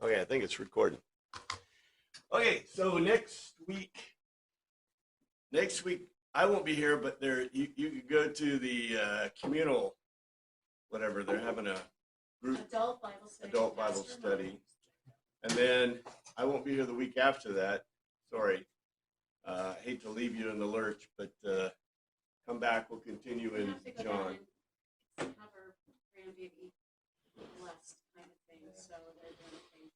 Okay, I think it's recording. Okay, so next week I won't be here, but you could go to the communal, whatever, they're having a group adult Bible study. And then I won't be here the week after that. Sorry. I hate to leave you in the lurch, but come back, we'll continue in John. Have our grandbaby blessed kind of thing, so they're doing things.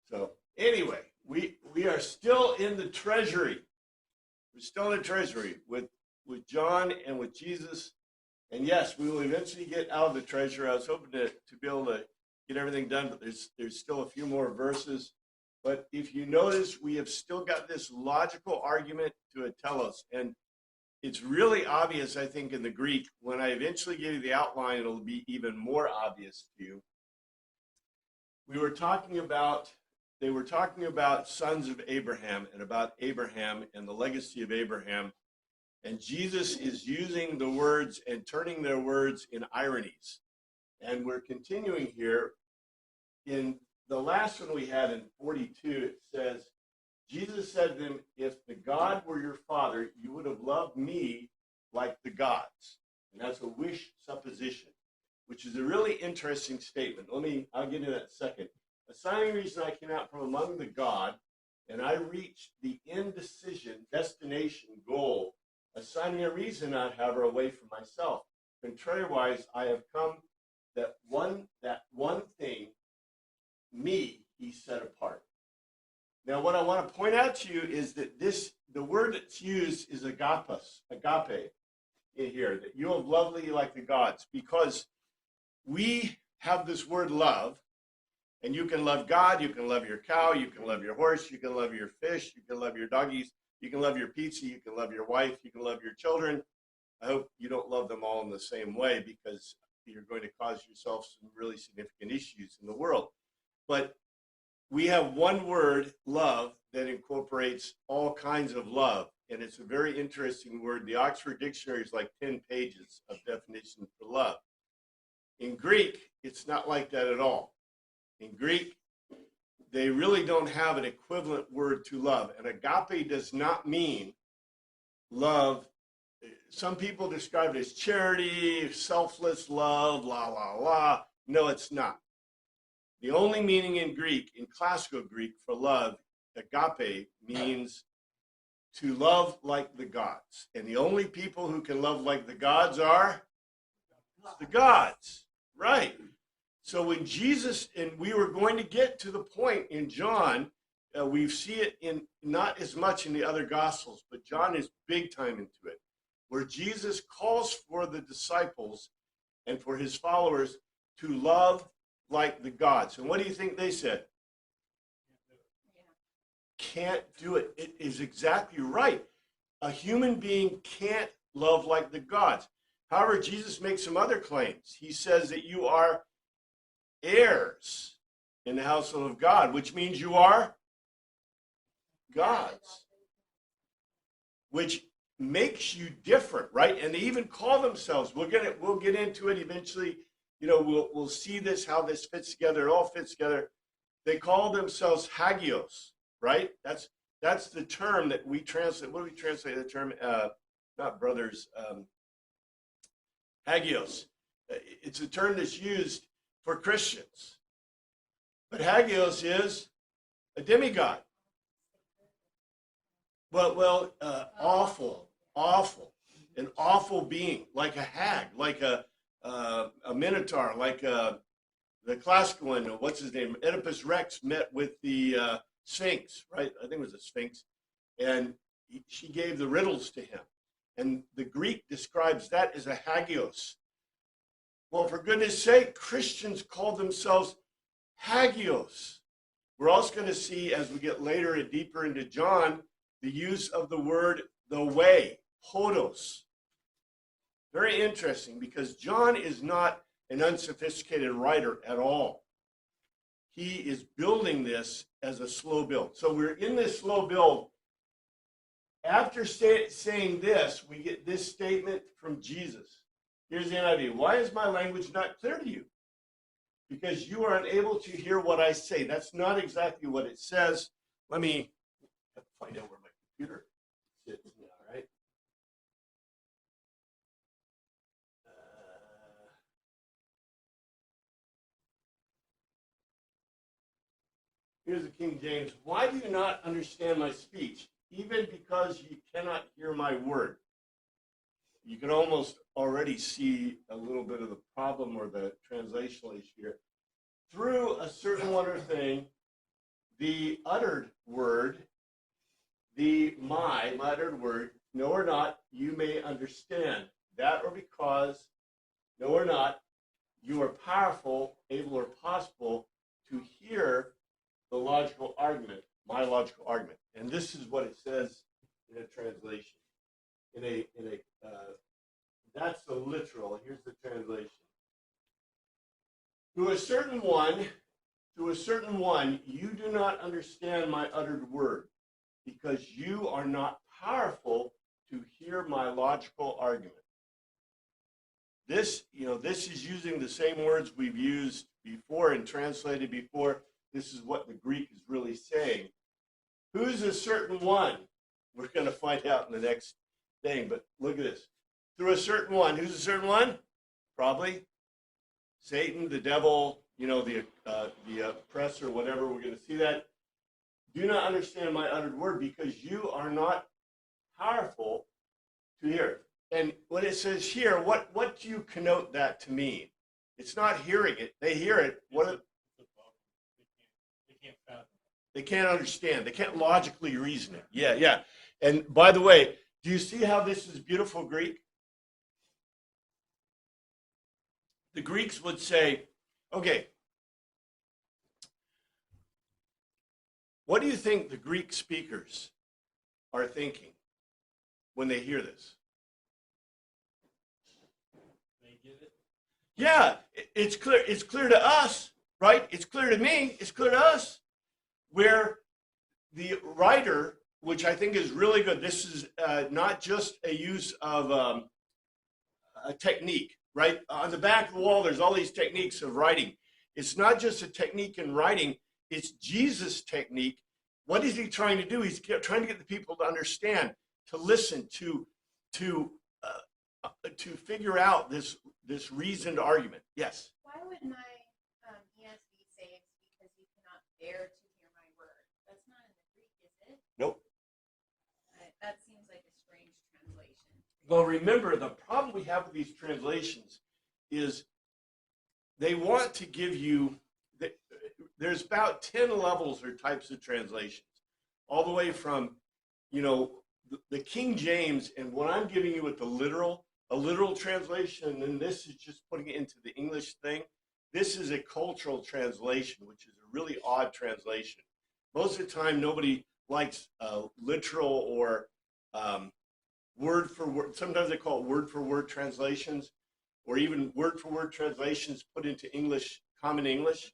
So anyway, we are still in the treasury. We're still in the treasury with John and with Jesus. And yes, we will eventually get out of the treasury. I was hoping to be able to get everything done, but there's still a few more verses. But if you notice, we have still got this logical argument to telos. And it's really obvious, I think, in the Greek. When I eventually give you the outline, it'll be even more obvious to you. They were talking about sons of Abraham and about Abraham and the legacy of Abraham. And Jesus is using the words and turning their words in ironies. And we're continuing here. In the last one we had in 42, it says, Jesus said to them, if the God were your father, you would have loved me like the gods. And that's a wish supposition, which is a really interesting statement. I'll get into that in a second. A signing reason I came out from among the God, and I reached the indecision, destination, goal, assigning a reason not, however, away from myself. Contrariwise, I have come that one thing, me, he set apart. Now, what I want to point out to you is that the word that's used is agape in here, that you have lovely like the gods, because we have this word love, and you can love God, you can love your cow, you can love your horse, you can love your fish, you can love your doggies, you can love your pizza, you can love your wife, you can love your children. I hope you don't love them all in the same way, because you're going to cause yourself some really significant issues in the world. But we have one word, love, that incorporates all kinds of love. And it's a very interesting word. The Oxford Dictionary is like 10 pages of definition for love. In Greek, it's not like that at all. In Greek, they really don't have an equivalent word to love. And agape does not mean love. Some people describe it as charity, selfless love, la, la, la. No, it's not. The only meaning in Greek, in classical Greek, for love, agape, means to love like the gods. And the only people who can love like the gods are the gods. Right. So when Jesus, and we were going to get to the point in John, we see it in not as much in the other Gospels, but John is big time into it, where Jesus calls for the disciples and for his followers to love like the gods. And what do you think they said? Can't do it. It is exactly right. A human being can't love like the gods. However, Jesus makes some other claims. He says that you are heirs in the household of God, which means you are gods, which makes you different, right? And they even call themselves, we'll get into it eventually. You know, we'll see this, how this fits together. It all fits together. They call themselves hagios, right? That's the term that we translate. What do we translate the term? Not brothers, hagios. It's a term that's used for Christians. But hagios is a demigod. Well, awful, an awful being, like a hag, like a minotaur, like the classical one. What's his name? Oedipus Rex met with the Sphinx, right? I think it was the Sphinx, and she gave the riddles to him. And the Greek describes that as a hagios. Well, for goodness sake, Christians call themselves hagios. We're also going to see, as we get later and deeper into John, the use of the word the way, hodos. Very interesting, because John is not an unsophisticated writer at all. He is building this as a slow build. So we're in this slow build. After saying this, we get this statement from Jesus. Here's the NIV. Why is my language not clear to you? because you are unable to hear what I say. That's not exactly what it says. Let me find out where my computer sits now, right? Here's the King James. Why do you not understand my speech? Even because you cannot hear my word. You can almost already see a little bit of the problem or the translational issue here. Through a certain wonder thing, the uttered word, my uttered word, no or not, you may understand. That or because, no or not, you are powerful, able or possible to hear the logical argument, my logical argument. And this is what it says in a translation. That's the literal. Here's the translation. To a certain one, you do not understand my uttered word, because you are not powerful to hear my logical argument. This is using the same words we've used before and translated before. This is what the Greek is really saying. Who's a certain one? We're going to find out in the next thing, but look at this. Through a certain one. Who's a certain one? Probably Satan, the devil, the oppressor, whatever. We're going to see that. Do not understand my uttered word, because you are not powerful to hear. And when it says here, what do you connote that to mean? It's not hearing it. They hear it. They can't understand. They can't logically reason it. Yeah. And by the way, do you see how this is beautiful Greek? The Greeks would say, okay, what do you think the Greek speakers are thinking when they hear this? They get it? Yeah, it's clear. It's clear to us, right? It's clear to me. It's clear to us. Where the writer, which I think is really good, this is not just a use of a technique, right? On the back of the wall, there's all these techniques of writing. It's not just a technique in writing, it's Jesus' technique. What is he trying to do? He's trying to get the people to understand, to listen, to figure out this reasoned argument. Yes? Why would my ESV say it's because you cannot bear to hear my word? That's not in the Greek, is it? Nope. That seems like a strange translation. Well, remember, the problem we have with these translations is they want to give you, there's about 10 levels or types of translations, all the way from, the King James, and what I'm giving you with a literal translation, and then this is just putting it into the English thing. This is a cultural translation, which is a really odd translation. Most of the time, nobody likes literal or word for word. Sometimes they call it word for word translations, or even word for word translations put into English, common English.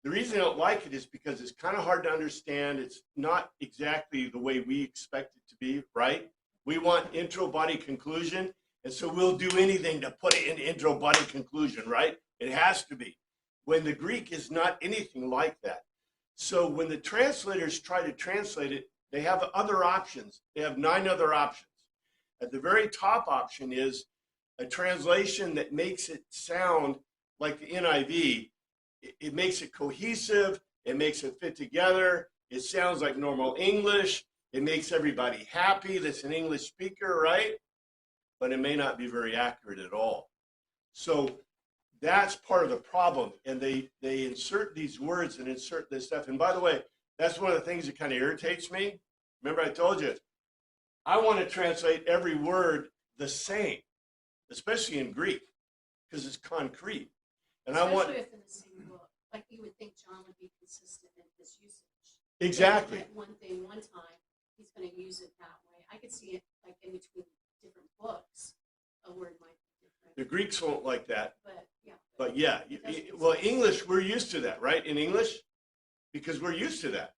The reason I don't like it is because it's kind of hard to understand. It's not exactly the way we expect it to be, right? We want intro, body, conclusion, and so we'll do anything to put it in intro, body, conclusion, right? It has to be. When the Greek is not anything like that. So when the translators try to translate it, they have other options. They have 9 other options. At the very top option is a translation that makes it sound like the NIV. It makes it cohesive. It makes it fit together. It sounds like normal English. It makes everybody happy that's an English speaker, right? But it may not be very accurate at all. So that's part of the problem. And they insert these words and insert this stuff. And by the way, that's one of the things that kind of irritates me. Remember I told you, I want to translate every word the same, especially in Greek, because it's concrete. And Especially if in the same book. Like you would think John would be consistent in his usage. Exactly. One thing, one time, he's going to use it that way. I could see it like in between different books, a word might be different. The Greeks won't like that. But yeah, well, English, we're used to that, right? In English, because we're used to that,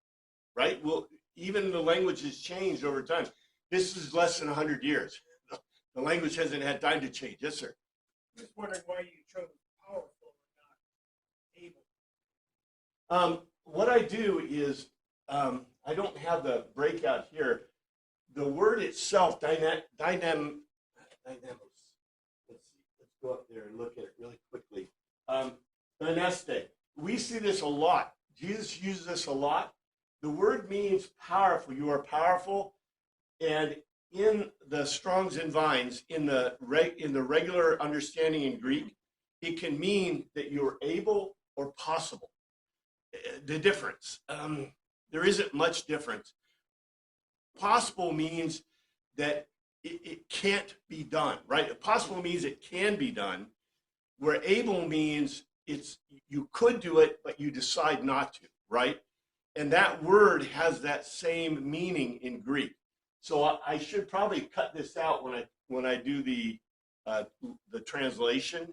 right? Well, even the language has changed over time. This is less than 100 years. The language hasn't had time to change. Yes, sir. I'm just wondering why you chose powerful and not able. What I do is, I don't have the breakout here. The word itself, dynamos. Let's see. Let's go up there and look at it really quickly. Dyneste. We see this a lot. Jesus uses this a lot. The word means powerful. You are powerful. And in the Strong's and Vines, in the regular understanding in Greek, it can mean that you're able or possible. The difference, there isn't much difference. Possible means that it can't be done, right? Possible means it can be done, where able means you could do it, but you decide not to, right? And that word has that same meaning in Greek. So I should probably cut this out when I do the translation,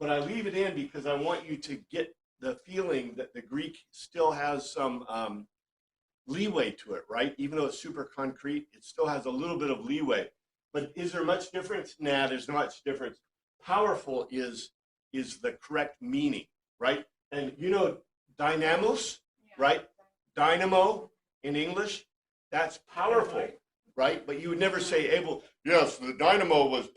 but I leave it in because I want you to get the feeling that the Greek still has some leeway to it, right? Even though it's super concrete, it still has a little bit of leeway. But is there much difference? Nah, there's not much difference. Powerful is the correct meaning, right? And you know, dynamos, right? Dynamo in English, that's powerful, right? But you would never say able. Yes, the dynamo was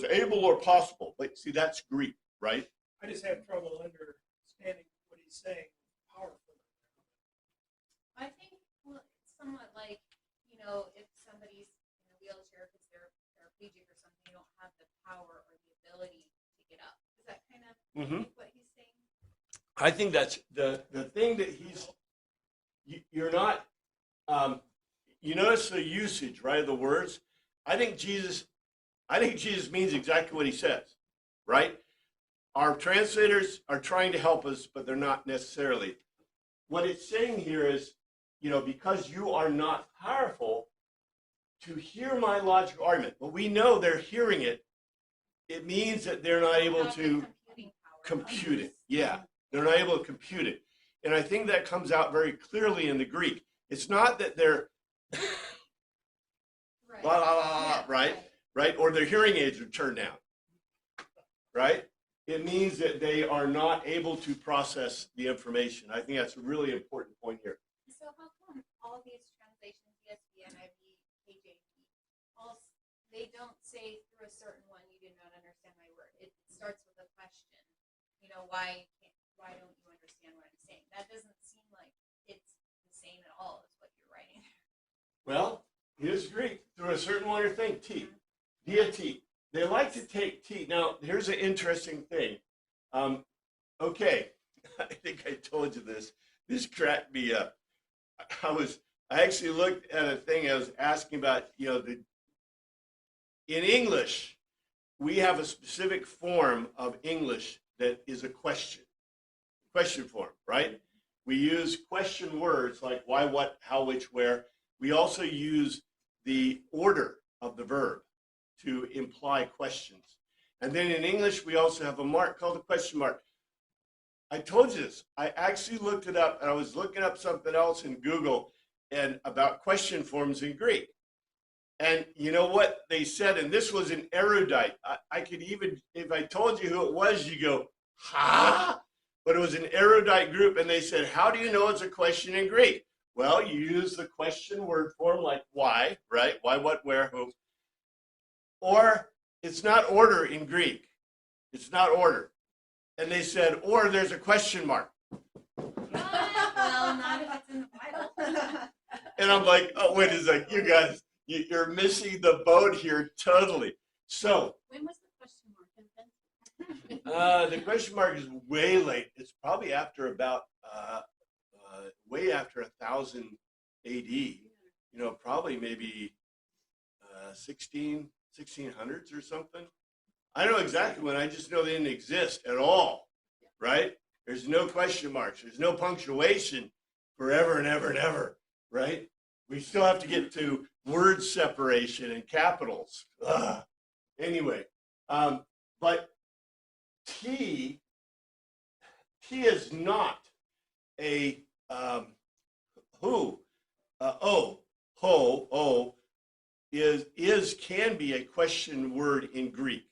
able or possible. But see, that's Greek, right? I just have trouble understanding what he's saying. Powerful. I think, well, it's somewhat like, if somebody's in a wheelchair because they're paraplegic or something, you don't have the power or the ability to get up. Is that kind of what he's saying? I think that's the thing that you're not, you notice the usage, right, of the words. I think Jesus means exactly what he says, right? Our translators are trying to help us, but they're not necessarily. What it's saying here is, because you are not powerful to hear my logical argument, but we know they're hearing it, it means that they're not able to compute it. Yeah, they're not able to compute it. And I think that comes out very clearly in the Greek. It's not that they're Right. blah, blah, blah, blah, right? Or their hearing aids are turned down, right? It means that they are not able to process the information. I think that's a really important point here. So how come all these translations, ESV, NIV, KJV, they don't say through a certain one you did not understand my word? It starts with a question. Why don't you understand what I'm saying? That doesn't seem like it's the same at all as what you're writing. Well, here's Greek. Through a certain one or thing, T. Dia T. They like to take T. Now, here's an interesting thing. Okay, I think I told you this. This cracked me up. I actually looked at a thing I was asking about, in English, we have a specific form of English that is a question form, right? We use question words like why, what, how, which, where. We also use the order of the verb to imply questions. And then in English, we also have a mark called a question mark. I told you this. I actually looked it up, and I was looking up something else in Google and about question forms in Greek. And you know what they said? And this was an erudite. I could even, if I told you who it was, you go, ha? But it was an erudite group, and they said, how do you know it's a question in Greek? Well, you use the question word form like why, right? Why, what, where, who. Or it's not order in Greek. It's not order. And they said, or there's a question mark. Well, not if it's in the Bible. And I'm like, oh, wait a second, you guys, you're missing the boat here totally. So When was the question mark invented? the question mark is way late. It's probably after about, way after 1000 AD, probably maybe 1600s or something. I don't know exactly when, I just know they didn't exist at all, right? There's no question marks. There's no punctuation forever and ever and ever, right? We still have to get to word separation and capitals. Ugh. Anyway, but T is not a who. Can be a question word in Greek,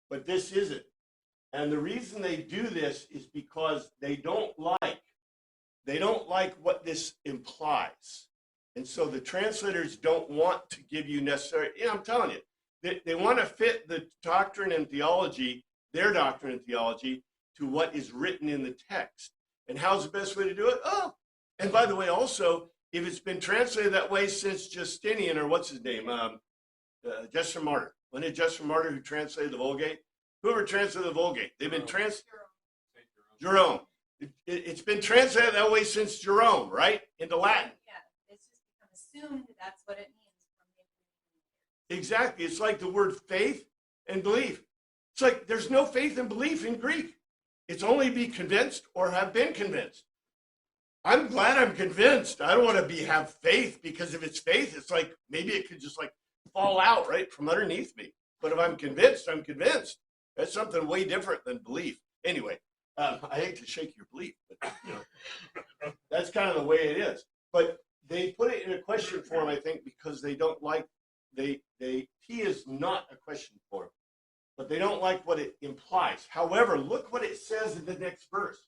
but this isn't. And the reason they do this is because they don't like they don't like what this implies. And so the translators don't want to give you necessary, I'm telling you, they want to fit the doctrine and theology, their doctrine and theology, to what is written in the text. And how's the best way to do it? Oh, and by the way, also, if it's been translated that way since Justinian, or what's his name, Justin Martyr. Wasn't it Justin Martyr who translated the Vulgate? Whoever translated the Vulgate, they've been Jerome. It's been translated that way since Jerome, right? Into Latin. Yeah, it's just become assumed that's what it means from the Exactly. It's like the word faith and belief. It's like there's no faith and belief in Greek. It's only be convinced or have been convinced. I'm glad I'm convinced. I don't want to have faith, because if it's faith, it's like maybe it could just like fall out right from underneath me. But if I'm convinced, I'm convinced. That's something way different than belief. Anyway, I hate to shake your belief, but that's kind of the way it is. But they put it in a question form, I think, because they don't like he is not a question form, but they don't like what it implies. However, look what it says in the next verse.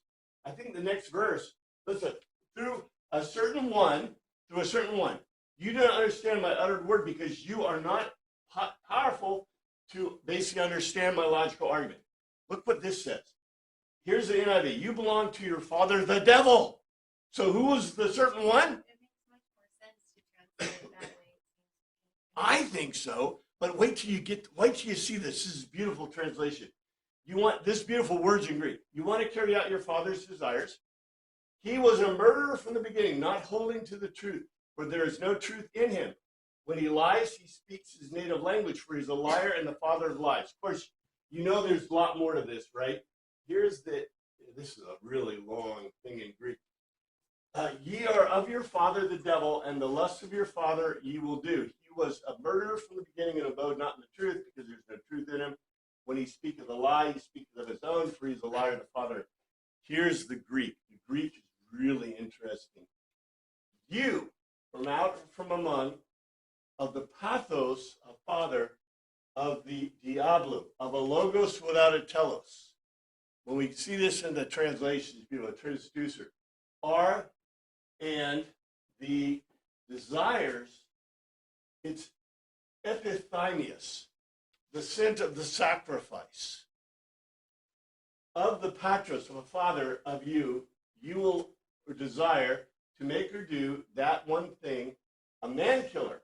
I think the next verse, listen, through a certain one, you don't understand my uttered word, because you are not powerful to basically understand my logical argument. Look what this says. Here's the NIV. You belong to your father, the devil. So who was the certain one? It makes much more sense to translate it that way. I think so, but wait till you see this. This is a beautiful translation. You want this beautiful words in Greek. You want to carry out your father's desires. He was a murderer from the beginning, not holding to the truth, for there is no truth in him. When he lies, he speaks his native language, for he's a liar and the father of lies. Of course, you know there's a lot more to this, right? This is a really long thing in Greek. Ye are of your father the devil, and the lusts of your father ye will do. He was a murderer from the beginning and abode not in the truth, because there's no truth in him. When he speaketh a lie, he speaketh of his own, for he's a liar and the father. Here's the Greek. The Greek is really interesting. You, from out from among, of the pathos, a father, of the diablo, of a logos without a telos. When we see this in the translations, a transducer, are and the desires, it's epithymius, the scent of the sacrifice. Of the patros, of a father, of you, you will desire to make or do that one thing, a man killer.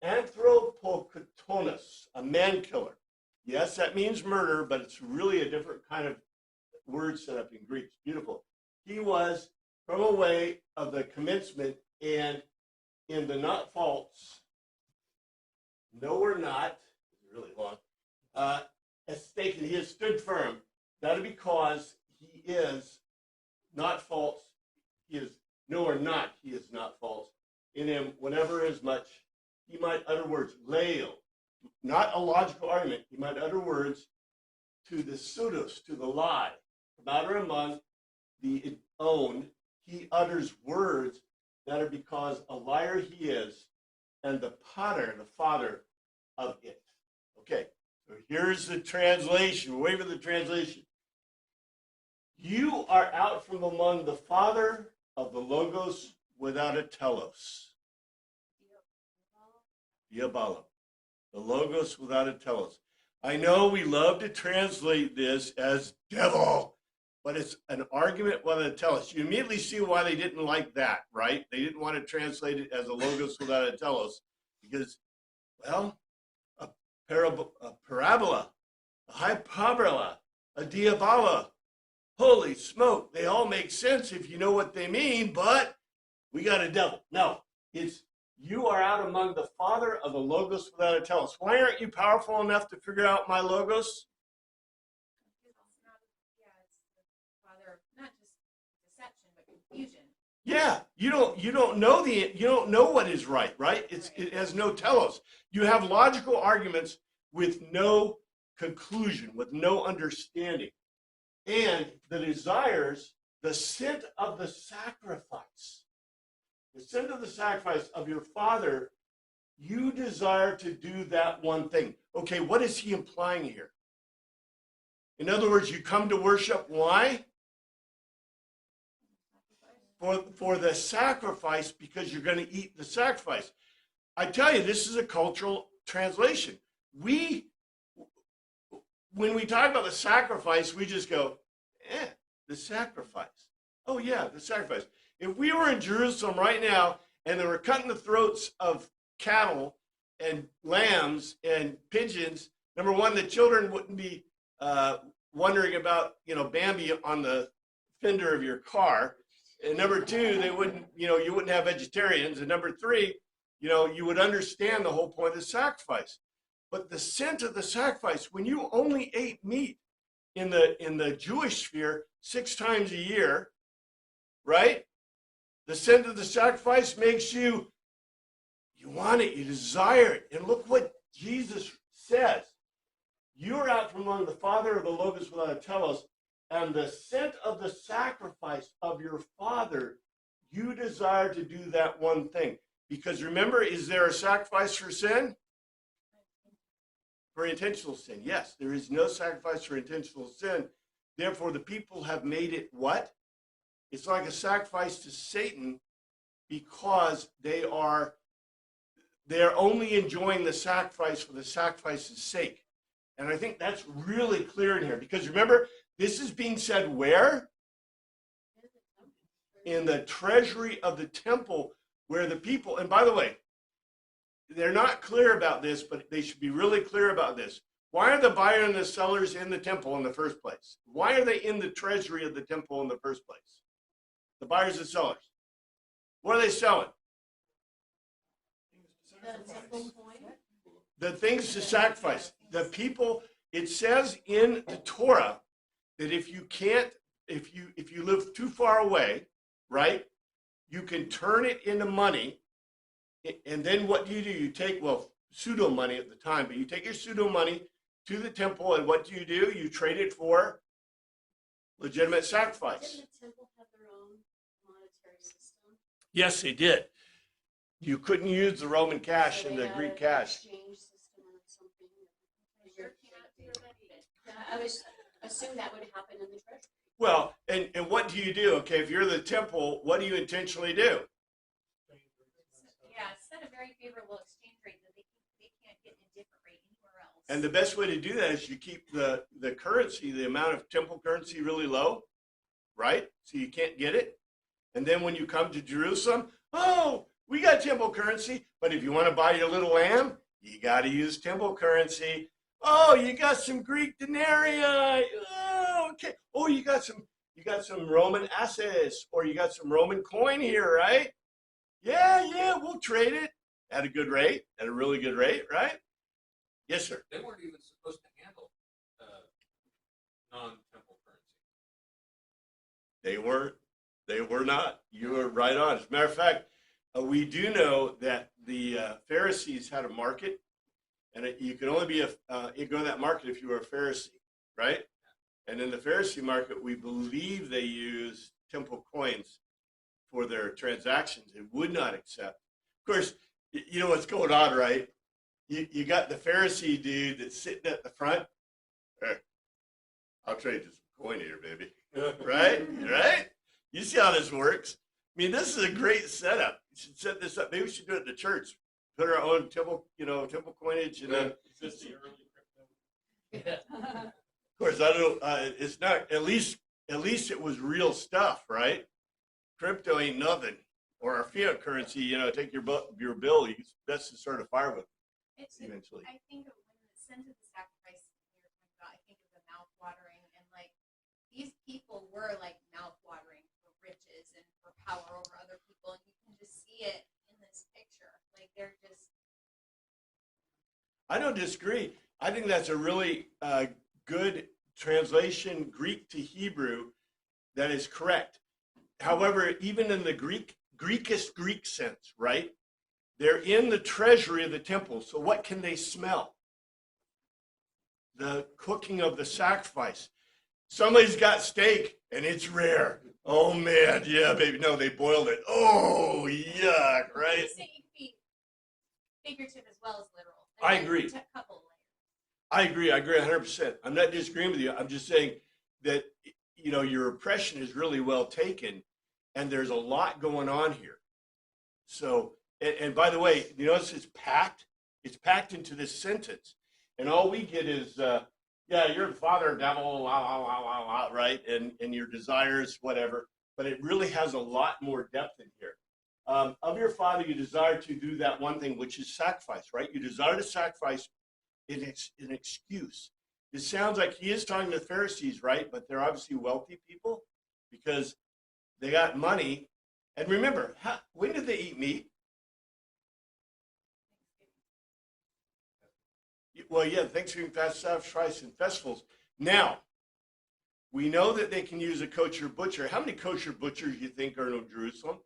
Anthropokotonos, a man killer. Yes, that means murder, but it's really a different kind of word set up in Greek. It's beautiful. He was from a way of the commencement, and in the not faults, no or not, it's really long, has taken, he has stood firm. That is because he is not false. He is no or not, he is not false. In him, whenever as much, he might utter words, leo, not a logical argument. He might utter words to the pseudos, to the lie. About or among the own, he utters words that are because a liar he is, and the pater, the father of it. Okay, so here's the translation. Wait for the translation. You are out from among the father of the logos without a telos. Diabolo. The logos without a telos. I know we love to translate this as devil, but it's an argument without a telos. You immediately see why they didn't like that, right? They didn't want to translate it as a logos without a telos because, well, a parabola, a hyperbola, a diabola. Holy smoke, they all make sense if you know what they mean, but we got a devil. No, it's you are out among the father of the logos without a telos. Why aren't you powerful enough to figure out my logos? It's the father of not just deception, but confusion. Yeah, you don't know what is right? It has no telos. You have logical arguments with no conclusion, with no understanding. And the desires, the scent of the sacrifice. The sin of the sacrifice of your father, you desire to do that one thing. Okay, what is he implying here? In other words, you come to worship, why? for the sacrifice because you're going to eat the sacrifice. I tell you, this is a cultural translation. When we talk about the sacrifice, we just go, the sacrifice. Oh yeah, the sacrifice. If we were in Jerusalem right now and they were cutting the throats of cattle and lambs and pigeons, number one, the children wouldn't be wondering about, Bambi on the fender of your car. And number two, they wouldn't, you wouldn't have vegetarians. And number three, you would understand the whole point of the sacrifice. But the scent of the sacrifice, when you only ate meat in the Jewish sphere 6 times a year, right? The scent of the sacrifice makes you want it, you desire it. And look what Jesus says. You are out from among the father of the Logos without a telos, and the scent of the sacrifice of your father, you desire to do that one thing. Because remember, is there a sacrifice for sin? For intentional sin. Yes, there is no sacrifice for intentional sin. Therefore, the people have made it what? It's like a sacrifice to Satan because they're only enjoying the sacrifice for the sacrifice's sake. And I think that's really clear in here. Because remember, this is being said where? In the treasury of the temple, where the people, and by the way, they're not clear about this, but they should be really clear about this. Why are the buyer and the sellers in the temple in the first place? Why are they in the treasury of the temple in the first place? The buyers and sellers. What are they selling? The temple coin. The things to sacrifice. The people, it says in the Torah that if you live too far away, right, you can turn it into money. And then what do? You take, pseudo money at the time, but you take your pseudo money to the temple, and what do? You trade it for legitimate sacrifice. Didn't the temple have their own monetary system? Yes, they did. You couldn't use the Roman cash So and they the had Greek an cash. Exchange system or something. I was assume that would happen in the treasury. Well, and what do? Okay, if you're the temple, what do you intentionally do? Yeah, set a very favorable exchange rate that they can't get a different rate anywhere else. And the best way to do that is you keep the currency, the amount of temple currency really low, right? So you can't get it. And then when you come to Jerusalem, we got temple currency, but if you want to buy your little lamb, you got to use temple currency. Oh, you got some Greek denarii. Oh, okay. Oh, you got some Roman asses, or you got some Roman coin here, right? Yeah, we'll trade it at a good rate, at a really good rate, right? Yes, sir. They weren't even supposed to handle non-temple currency. They were not. You were right on. As a matter of fact, we do know that the Pharisees had a market, and you could only you go to that market if you were a Pharisee, right? And in the Pharisee market, we believe they used temple coins for their transactions. They would not accept. Of course, you know what's going on, right? You got the Pharisee dude that's sitting at the front. Hey, I'll trade you some coin here, baby. Right? You see how this works? I mean, this is a great setup. You should set this up. Maybe we should do it in the church. Put our own temple, temple coinage, and then. Is this the early crypto? Of course, I don't. It's not. At least it was real stuff, right? Crypto ain't nothing. Or our fiat currency, take your bill. It's best to start a fire with It's, eventually. I think of when the scent of the sacrifice we were talking about, I think of the mouth watering, and like these people were like mouth watering for riches and for power over other people, and you can just see it in this picture. Like they're just. I don't disagree. I think that's a really good translation, Greek to Hebrew, that is correct. However, even in the Greekest Greek sense, right? They're in the treasury of the temple. So what can they smell? The cooking of the sacrifice. Somebody's got steak and it's rare. Oh man, yeah, baby. No, they boiled it. Oh, yuck, right? It could be figurative as well as literal. I agree. A couple layers. I agree 100%. I'm not disagreeing with you. I'm just saying that, your impression is really well taken. And there's a lot going on here. So, and by the way, you notice it's packed into this sentence. And all we get is, yeah, you're the father of devil, right? And your desires, whatever. But it really has a lot more depth in here. Of your father, you desire to do that one thing, which is sacrifice, right? You desire to sacrifice an excuse. It sounds like he is talking to the Pharisees, right? But they're obviously wealthy people because they got money. And remember, when did they eat meat? Well, yeah, Thanksgiving fast, sacrifice, and festivals. Now, we know that they can use a kosher butcher. How many kosher butchers do you think are in Jerusalem?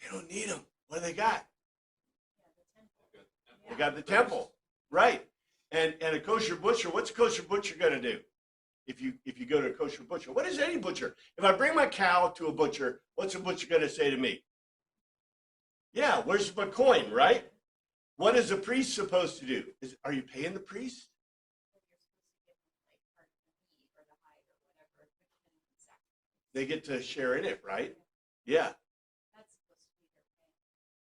They don't need them. What do they got? They got the temple, right? And a kosher butcher, what's a kosher butcher going to do? If you go to a kosher butcher, what is any butcher? If I bring my cow to a butcher, what's a butcher going to say to me? Yeah, where's my coin, right? What is a priest supposed to do? Are you paying the priest? They get to share in it, right? Yeah.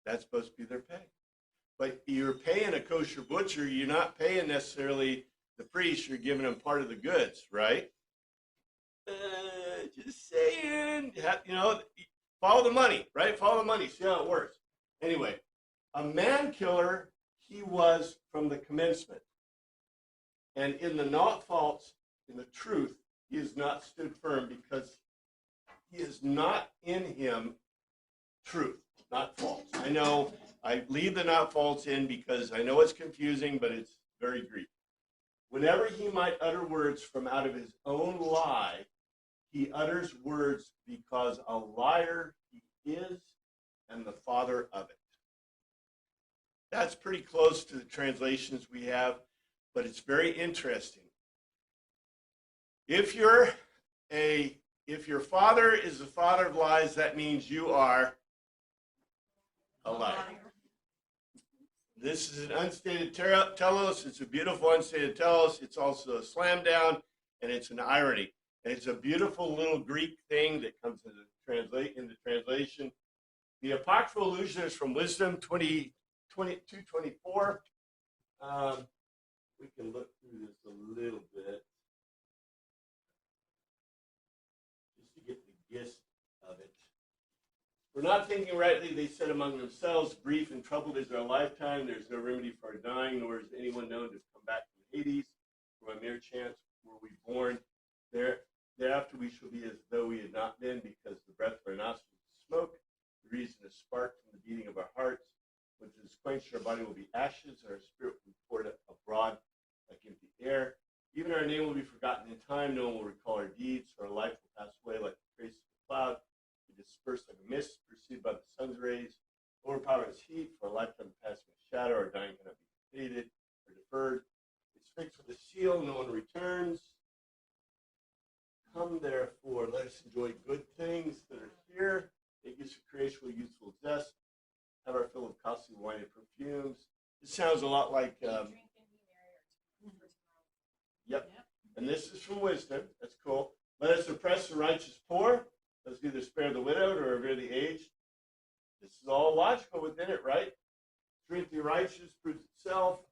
That's supposed to be their pay. But you're paying a kosher butcher, you're not paying necessarily the priest, you're giving them part of the goods, right? Just saying, you know, follow the money, right? Follow the money, see how it works. Anyway, a man killer, he was from the commencement. And in the not false, in the truth, he has not stood firm because he is not in him truth, not false. I know I leave the not false in because I know it's confusing, but it's very Greek. Whenever he might utter words from out of his own lie, he utters words because a liar he is and the father of it. That's pretty close to the translations we have, but it's very interesting. If your father is the father of lies, that means you are a liar. This is an unstated telos. It's a beautiful unstated telos. It's also a slam down, and it's an irony. And it's a beautiful little Greek thing that comes into translation. The apocryphal allusion is from Wisdom 22:24. We can look through this a little bit just to get the gist of it. For not thinking rightly, they said among themselves, brief and troubled is our lifetime. There's no remedy for our dying, nor is anyone known to come back from Hades. For a mere chance were we born. Thereafter we shall be as though we had not been, because the breath of our nostrils is smoke, the reason is spark from the beating of our hearts. When it is quenched, our body will be ashes, and our spirit will be poured abroad like empty air. Even our name will be forgotten in time. No one will recall our deeds, for our life will pass away like the trace of a cloud. We disperse like a mist, pursued by the sun's rays. Overpower its heat, for a lifetime passing a shadow. Our dying cannot be completed or deferred. It's fixed with a seal. No one returns. Come, therefore, let us enjoy good things that are here. Make use of creation with youthful zest. Have our fill of costly wine and perfumes. It sounds a lot like. Yep. And this is from Wisdom. That's cool. Let us oppress the righteous poor. Let's either spare the widowed or revere the aged. This is all logical within it, right? Drink the righteous proves itself.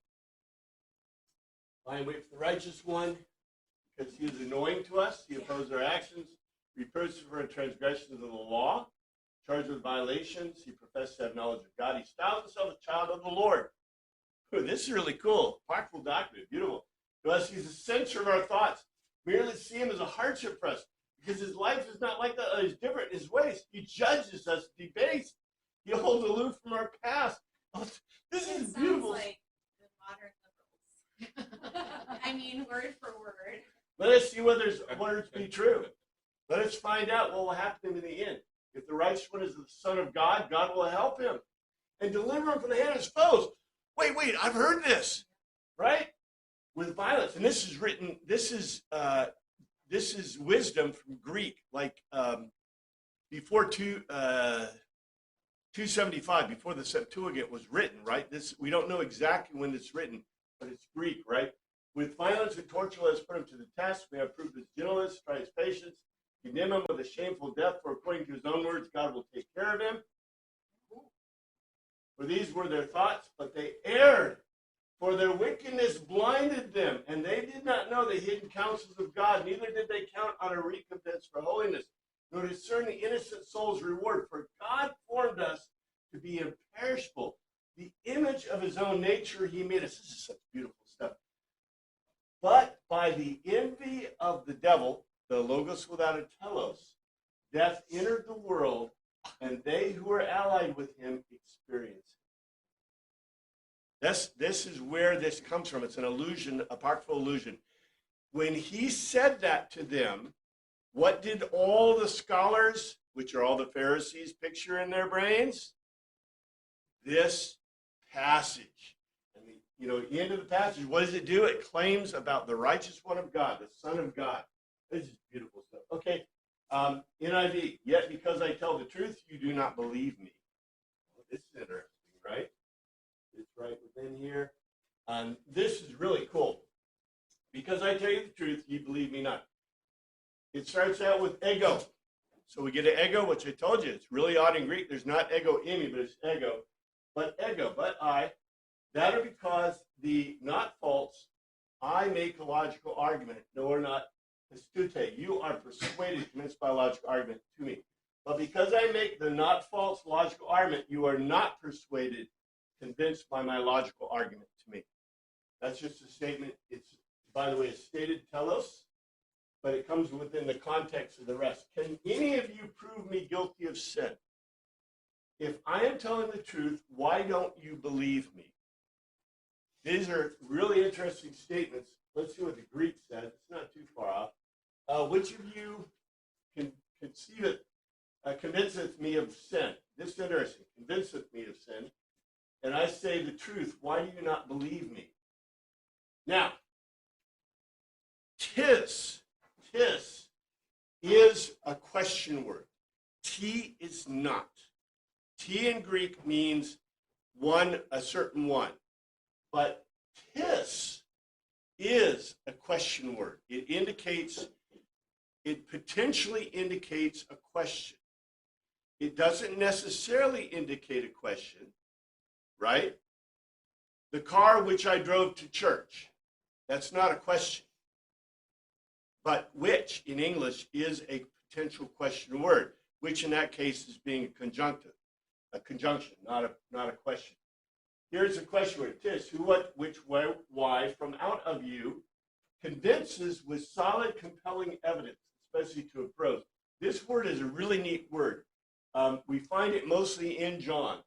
Lie in wait for the righteous one, because he is annoying to us. He opposes our actions. Reproaches for our transgressions of the law. Charged with violations. He professes to have knowledge of God. He styles himself a child of the Lord. Ooh, this is really cool. Practical document. Beautiful. To us, he's the center of our thoughts. Merely see him as a hardship for us, because his life is not like that. He's different in his ways. He judges us, debates. He holds aloof from our past. Oh, this is beautiful. Like the modern liberals. I mean, word for word. Let us see whether his words be true. Let us find out what will happen to him in the end. If the righteous one is the Son of God, God will help him and deliver him from the hand of his foes. Wait, I've heard this, right? With violence. And this is written, this is wisdom from Greek, like before 275, before the Septuagint was written, right? We don't know exactly when it's written, but it's Greek, right? With violence and torture, let us put him to the test. We have proved his gentleness, try his patience. condemn him with a shameful death, for according to his own words, God will take care of him. For these were their thoughts, but they erred. For their wickedness blinded them, and they did not know the hidden counsels of God, neither did they count on a recompense for holiness, nor discern the innocent soul's reward. For God formed us to be imperishable. The image of his own nature he made us. This is such beautiful stuff. But by the envy of the devil, the logos without a telos, death entered the world, and they who were allied with him experienced it. This is where this comes from. It's an illusion, a powerful illusion. When he said that to them, what did all the scholars, which are all the Pharisees, picture in their brains? This passage. And the end of the passage, what does it do? It claims about the righteous one of God, the Son of God. This is beautiful stuff. Okay, NIV, yet because I tell the truth, you do not believe me. Well, this is interesting, right? It's right within here. This is really cool. Because I tell you the truth, you believe me not. It starts out with ego. So we get an ego, which I told you, it's really odd in Greek. There's not ego imi, but it's ego. But ego, but I. That are because the not false, I make a logical argument. No, or not. Pistute, you are persuaded, convinced by a logical argument to me. But because I make the not false logical argument, you are not persuaded, convinced by my logical argument to me. That's just a statement. It's, by the way, a stated telos, but it comes within the context of the rest. Can any of you prove me guilty of sin? If I am telling the truth, why don't you believe me? These are really interesting statements. Let's see what the Greek says. It's not too far off. Which of you can conceive it, convinceth me of sin? This is interesting. Convinceth me of sin. And I say the truth. Why do you not believe me? Now, tis is a question word. T is not. T in Greek means one, a certain one. But tis is a question word. It potentially indicates a question. It doesn't necessarily indicate a question, right? The car which I drove to church, that's not a question. But which in English is a potential question word, which in that case is being a conjunction, not a question. Here's a question word. Tis, who, what, which, why, from out of you, convinces with solid, compelling evidence, especially to a prose. This word is a really neat word. We find it mostly in John,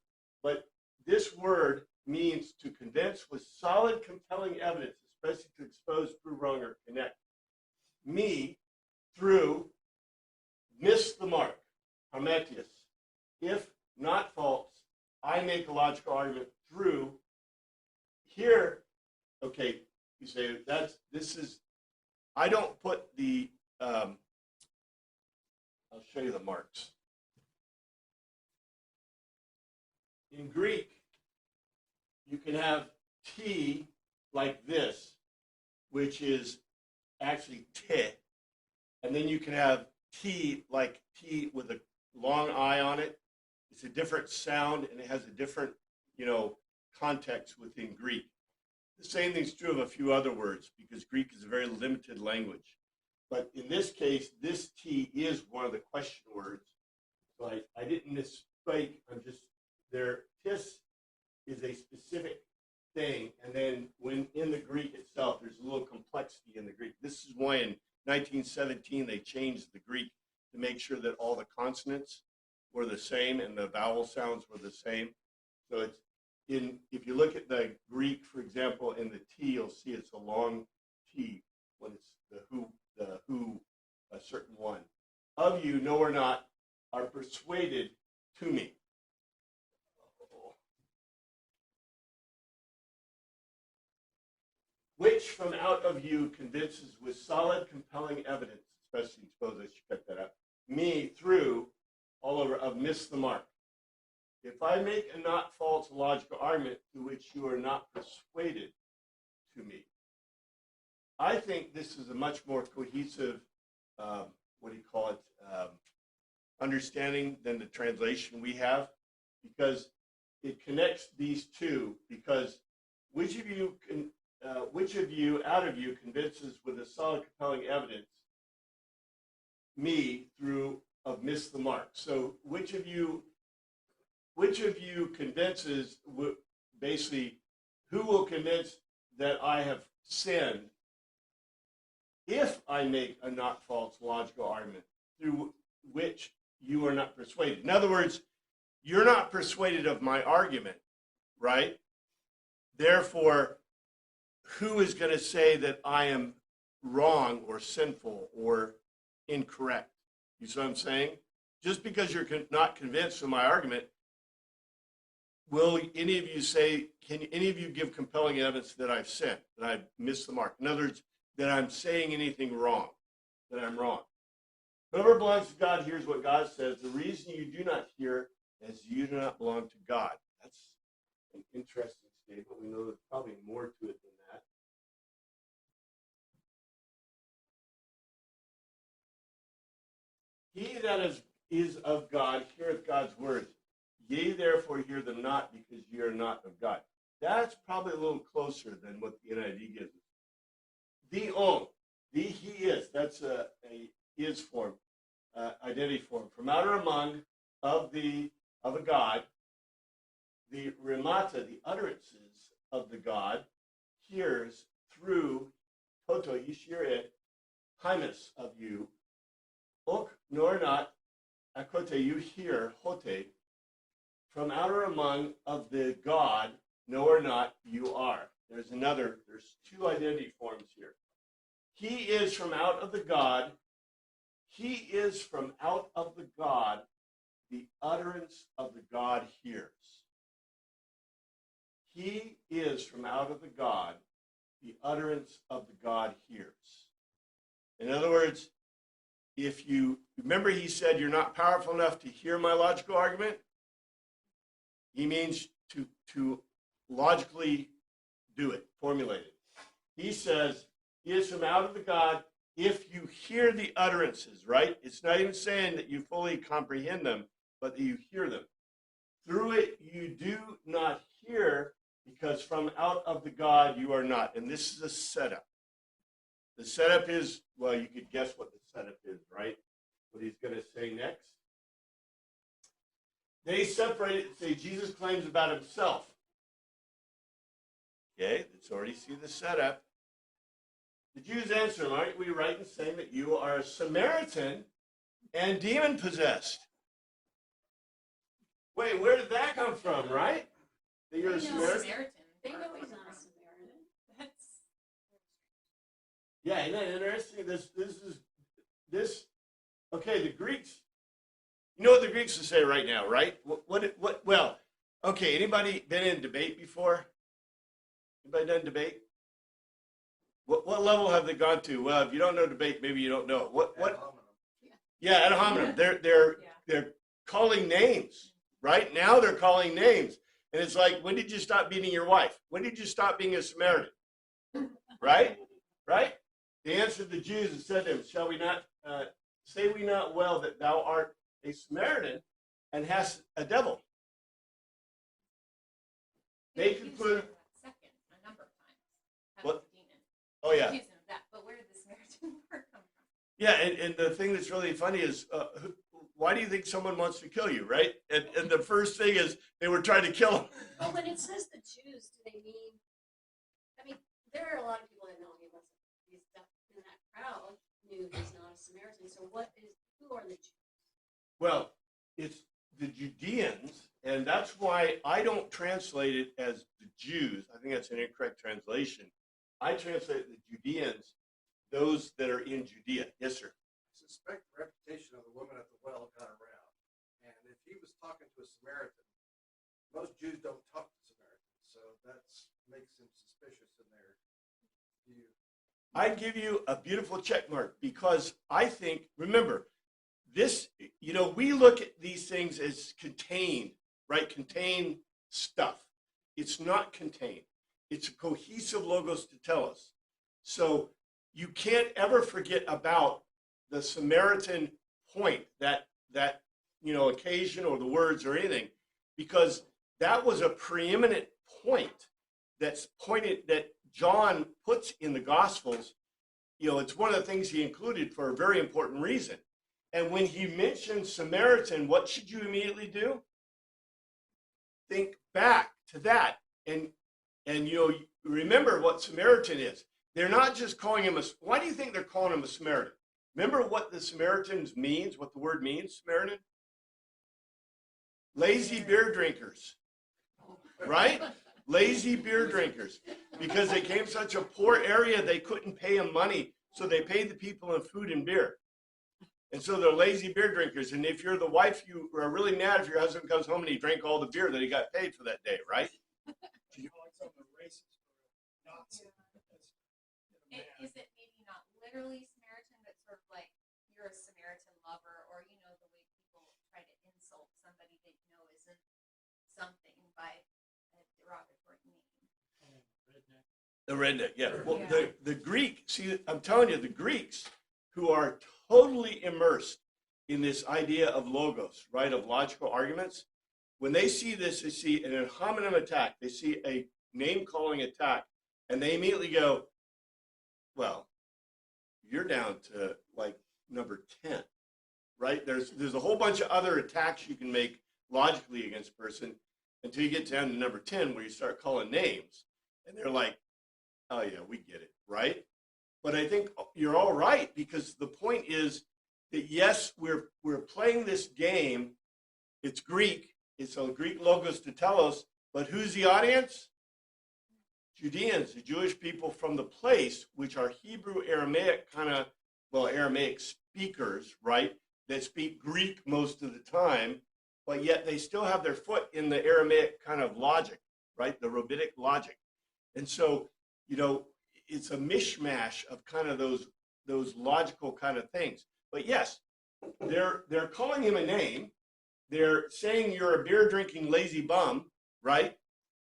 but this word means to convince with solid, compelling evidence, especially to expose, prove wrong, or connect me through miss the mark, harmetius. If not false, I make a logical argument through here. Okay, you say I don't put the, I'll show you the marks. In Greek, you can have T like this, which is actually te, and then you can have T like T with a long I on it. It's a different sound, and it has a different, context within Greek. The same thing's true of a few other words, because Greek is a very limited language. But in this case, this T is one of the question words. So I didn't misspeak. I'm just there. Tis is a specific thing, and then when in the Greek itself, there's a little complexity in the Greek. This is why in 1917 they changed the Greek to make sure that all the consonants were the same and the vowel sounds were the same. So it's if you look at the Greek, for example, in the T, you'll see it's a long T when it's the who, a certain one. Of you, no or not, are persuaded to me. Which from out of you convinces with solid, compelling evidence, especially, suppose I should cut that out, me through all over of miss the mark. If I make a not false logical argument to which you are not persuaded to me, I think this is a much more cohesive, understanding than the translation we have, because it connects these two. Because which of you out of you convinces with a solid, compelling evidence me through of missed the mark? So which of you convinces, basically, who will convince that I have sinned if I make a not false logical argument through which you are not persuaded? In other words, you're not persuaded of my argument, right? Therefore, who is going to say that I am wrong or sinful or incorrect? You see what I'm saying? Just because you're not convinced of my argument, will any of you say, can any of you give compelling evidence that I've sinned, that I've missed the mark? In other words, that I'm saying anything wrong, that I'm wrong. Whoever belongs to God hears what God says. The reason you do not hear is you do not belong to God. That's an interesting statement. We know there's probably more to it than that. He that is of God heareth God's words. Ye therefore hear them not, because ye are not of God. That's probably a little closer than what the NIV gives us. The own, the he is, that's a is form, identity form. From out or among of a God, the remata, the utterances of the God, hears through toto, you hear it, hymus of you, ok, nor not, akote, you hear, hote, from out or among of the God, no or not, you are. There's two identity forms here. He is from out of the God. He is from out of the God, the utterance of the God hears. He is from out of the God, the utterance of the God hears. In other words, if you remember, he said you're not powerful enough to hear my logical argument. He means to logically do it, formulate it. He says he is from out of the God if you hear the utterances, right? It's not even saying that you fully comprehend them, but that you hear them. Through it you do not hear, because from out of the God you are not. And this is a setup. The setup is, well, you could guess what the setup is, right? What he's going to say next. They separate it and say Jesus claims about himself. Okay, let's already see the setup. The Jews answer him, aren't we right in saying that you are a Samaritan and demon-possessed? Wait, where did that come from, right? That you're a Samaritan? They know he's not a Samaritan. That's Yeah, isn't that interesting? This. Okay, the Greeks. You know what the Greeks would say right now, right? What? Well, okay. Anybody been in debate before? Anybody done debate? What level have they gone to? Well, if you don't know debate, maybe you don't know it. What? Yeah, ad hominem. They're calling names, right? Now they're calling names. And it's like, when did you stop beating your wife? When did you stop being a Samaritan? Right? Right? They answered the Jews and said to them, shall we not, say we not well that thou art a Samaritan and hast a devil? They conclude. Second, a number of times. What? The demon. Oh, yeah. Accusing of that, but where did the Samaritan word come from? Yeah, and the thing that's really funny is, why do you think someone wants to kill you, right? And the first thing is they were trying to kill him. Well, when it says the Jews, do they mean? I mean, there are a lot of people that know he wasn't. He's in that crowd knew he's not a Samaritan. So who are the Jews? Well, it's the Judeans, and that's why I don't translate it as the Jews. I think that's an incorrect translation. I translate the Judeans, those that are in Judea. Yes, sir. I suspect the reputation of the woman at the well got around. And if he was talking to a Samaritan, most Jews don't talk to Samaritans, so that makes him suspicious in their view. I'd give you a beautiful check mark, because I think, remember, this, we look at these things as contained, right? Contained stuff. It's not contained. It's a cohesive logos to tell us. So you can't ever forget about the Samaritan point, that occasion or the words or anything, because that was a preeminent point that John puts in the Gospels. It's one of the things he included for a very important reason. And when he mentioned Samaritan, what should you immediately do? Think back to that. And remember what Samaritan is. They're not just calling him why do you think they're calling him a Samaritan? Remember what the Samaritans means, what the word means, Samaritan? Lazy beer drinkers, right? Lazy beer drinkers. Because they came from such a poor area, they couldn't pay them money, so they paid the people in food and beer. And so they're lazy beer drinkers. And if you're the wife, you are really mad if your husband comes home and he drank all the beer that he got paid for that day, right? Calling someone racist or Nazi. Is it maybe not literally Samaritan, but sort of like you're a Samaritan lover, or the way people try to insult somebody they know isn't something by a derogatory name? The redneck, yeah. Well, Yeah. the Greek, see, I'm telling you, the Greeks who are totally immersed in this idea of logos, right, of logical arguments, when they see this, they see an ad hominem attack, they see a name-calling attack, and they immediately go, well, you're down to like number 10, right? There's a whole bunch of other attacks you can make logically against a person until you get down to number 10 where you start calling names. And they're like, oh yeah, we get it, right? But I think you're all right, because the point is that yes, we're playing this game. It's Greek. It's a Greek logos to telos, but who's the audience? Judeans, the Jewish people from the place, which are Hebrew, Aramaic Aramaic speakers, right? That speak Greek most of the time, but yet they still have their foot in the Aramaic kind of logic, right? The rabbinic logic. And so, it's a mishmash of kind of those logical kind of things. But yes, they're calling him a name. They're saying you're a beer drinking lazy bum, right?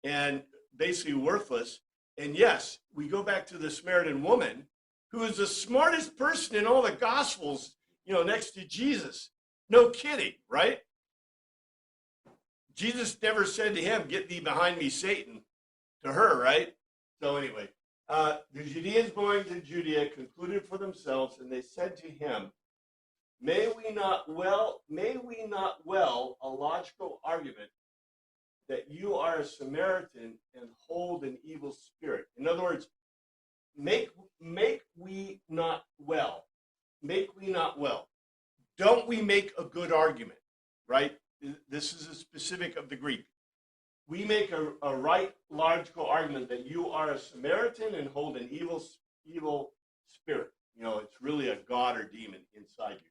And basically worthless. And yes, we go back to the Samaritan woman, who is the smartest person in all the Gospels, next to Jesus. No kidding, right? Jesus never said to him, "Get thee behind me, Satan," to her, right? So anyway, the Judeans going to Judea concluded for themselves, and they said to him, May we not well a logical argument that you are a Samaritan and hold an evil spirit. In other words, make we not well. Make we not well. Don't we make a good argument, right? This is a specific of the Greek. We make a right logical argument that you are a Samaritan and hold an evil spirit. It's really a god or demon inside you.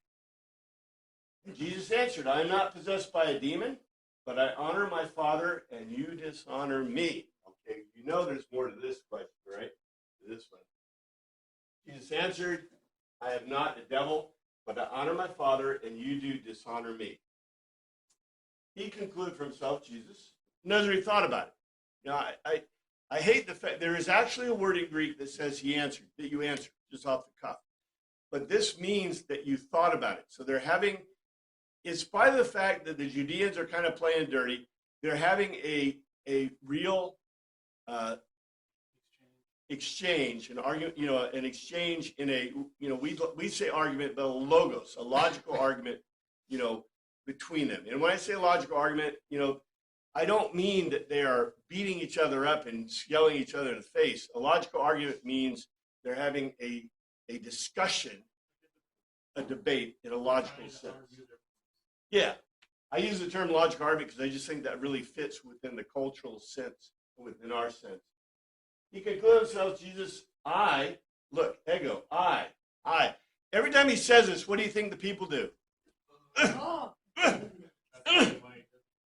And Jesus answered, I am not possessed by a demon, but I honor my Father, and you dishonor me. Okay, there's more to this question, right? To this one. Jesus answered, I have not a devil, but I honor my Father, and you do dishonor me. He concluded for himself, Jesus, knows what he thought about it. I hate the fact there is actually a word in Greek that says he answered, that you answered, just off the cuff. But this means that you thought about it. So they're having, in spite of the fact that the Judeans are kind of playing dirty, they're having a real exchange, an argument, an exchange in a, we say argument, but a logos, a logical argument, between them. And when I say logical argument, I don't mean that they are beating each other up and yelling each other in the face. A logical argument means they're having a discussion, a debate in a logical sense. Yeah, I use the term logical argument because I just think that really fits within the cultural sense, within our sense. He concluded himself, Jesus, ego, I. Every time he says this, what do you think the people do?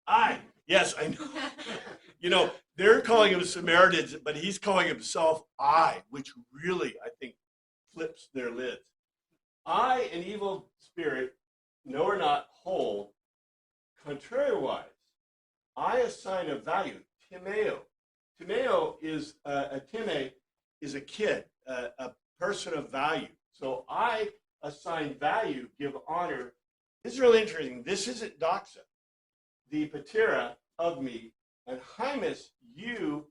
I. Yes, I know. They're calling him Samaritans, but he's calling himself I, which really, I think, flips their lids. I, an evil spirit, know or not, hold. Contrariwise, I assign a value, timeo. Timeo is a kid, a person of value. So I assign value, give honor This is really interesting. This isn't doxa. The patera of me, and hymus, you,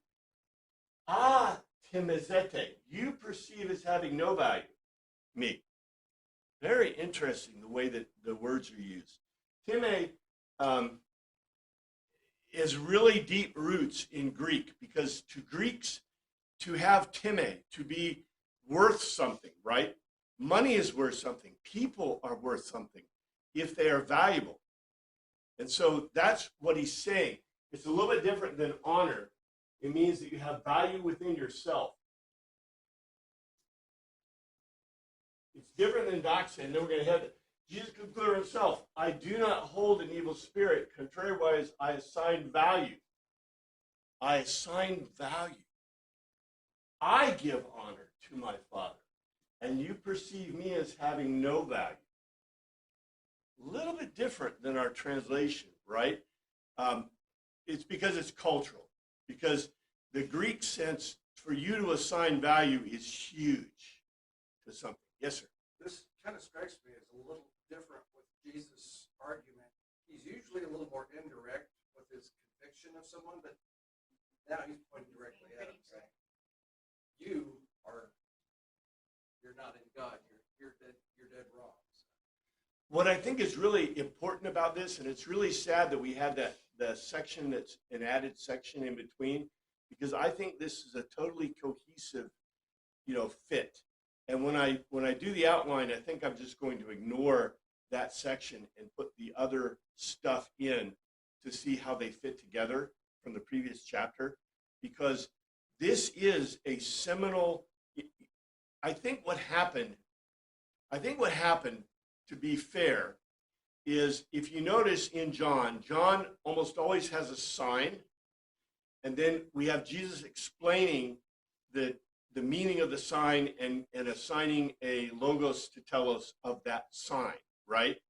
timizete, you perceive as having no value, me. Very interesting the way that the words are used. Time is really deep roots in Greek, because to Greeks, to have time, to be worth something, right? Money is worth something. People are worth something if they are valuable. And so that's what he's saying. It's a little bit different than honor. It means that you have value within yourself. It's different than doxa, and then we're going to have it. Jesus concluded himself, I do not hold an evil spirit. Contrariwise, I assign value. I assign value. I give honor to my Father, and you perceive me as having no value. A little bit different than our translation, right? It's because it's cultural. Because the Greek sense for you to assign value is huge to something. Yes, sir. This kind of strikes me as a little different with Jesus' argument. He's usually a little more indirect with his conviction of someone, but now he's pointing directly at him, saying, you're not in God. You're dead wrong. What I think is really important about this, and it's really sad that we have the section that's an added section in between, because I think this is a totally cohesive, fit. And when I do the outline, I think I'm just going to ignore that section and put the other stuff in to see how they fit together from the previous chapter, because this is a seminal. I think what happened, to be fair, is if you notice in John almost always has a sign, and then we have Jesus explaining the meaning of the sign and assigning a logos to telos of that sign, right?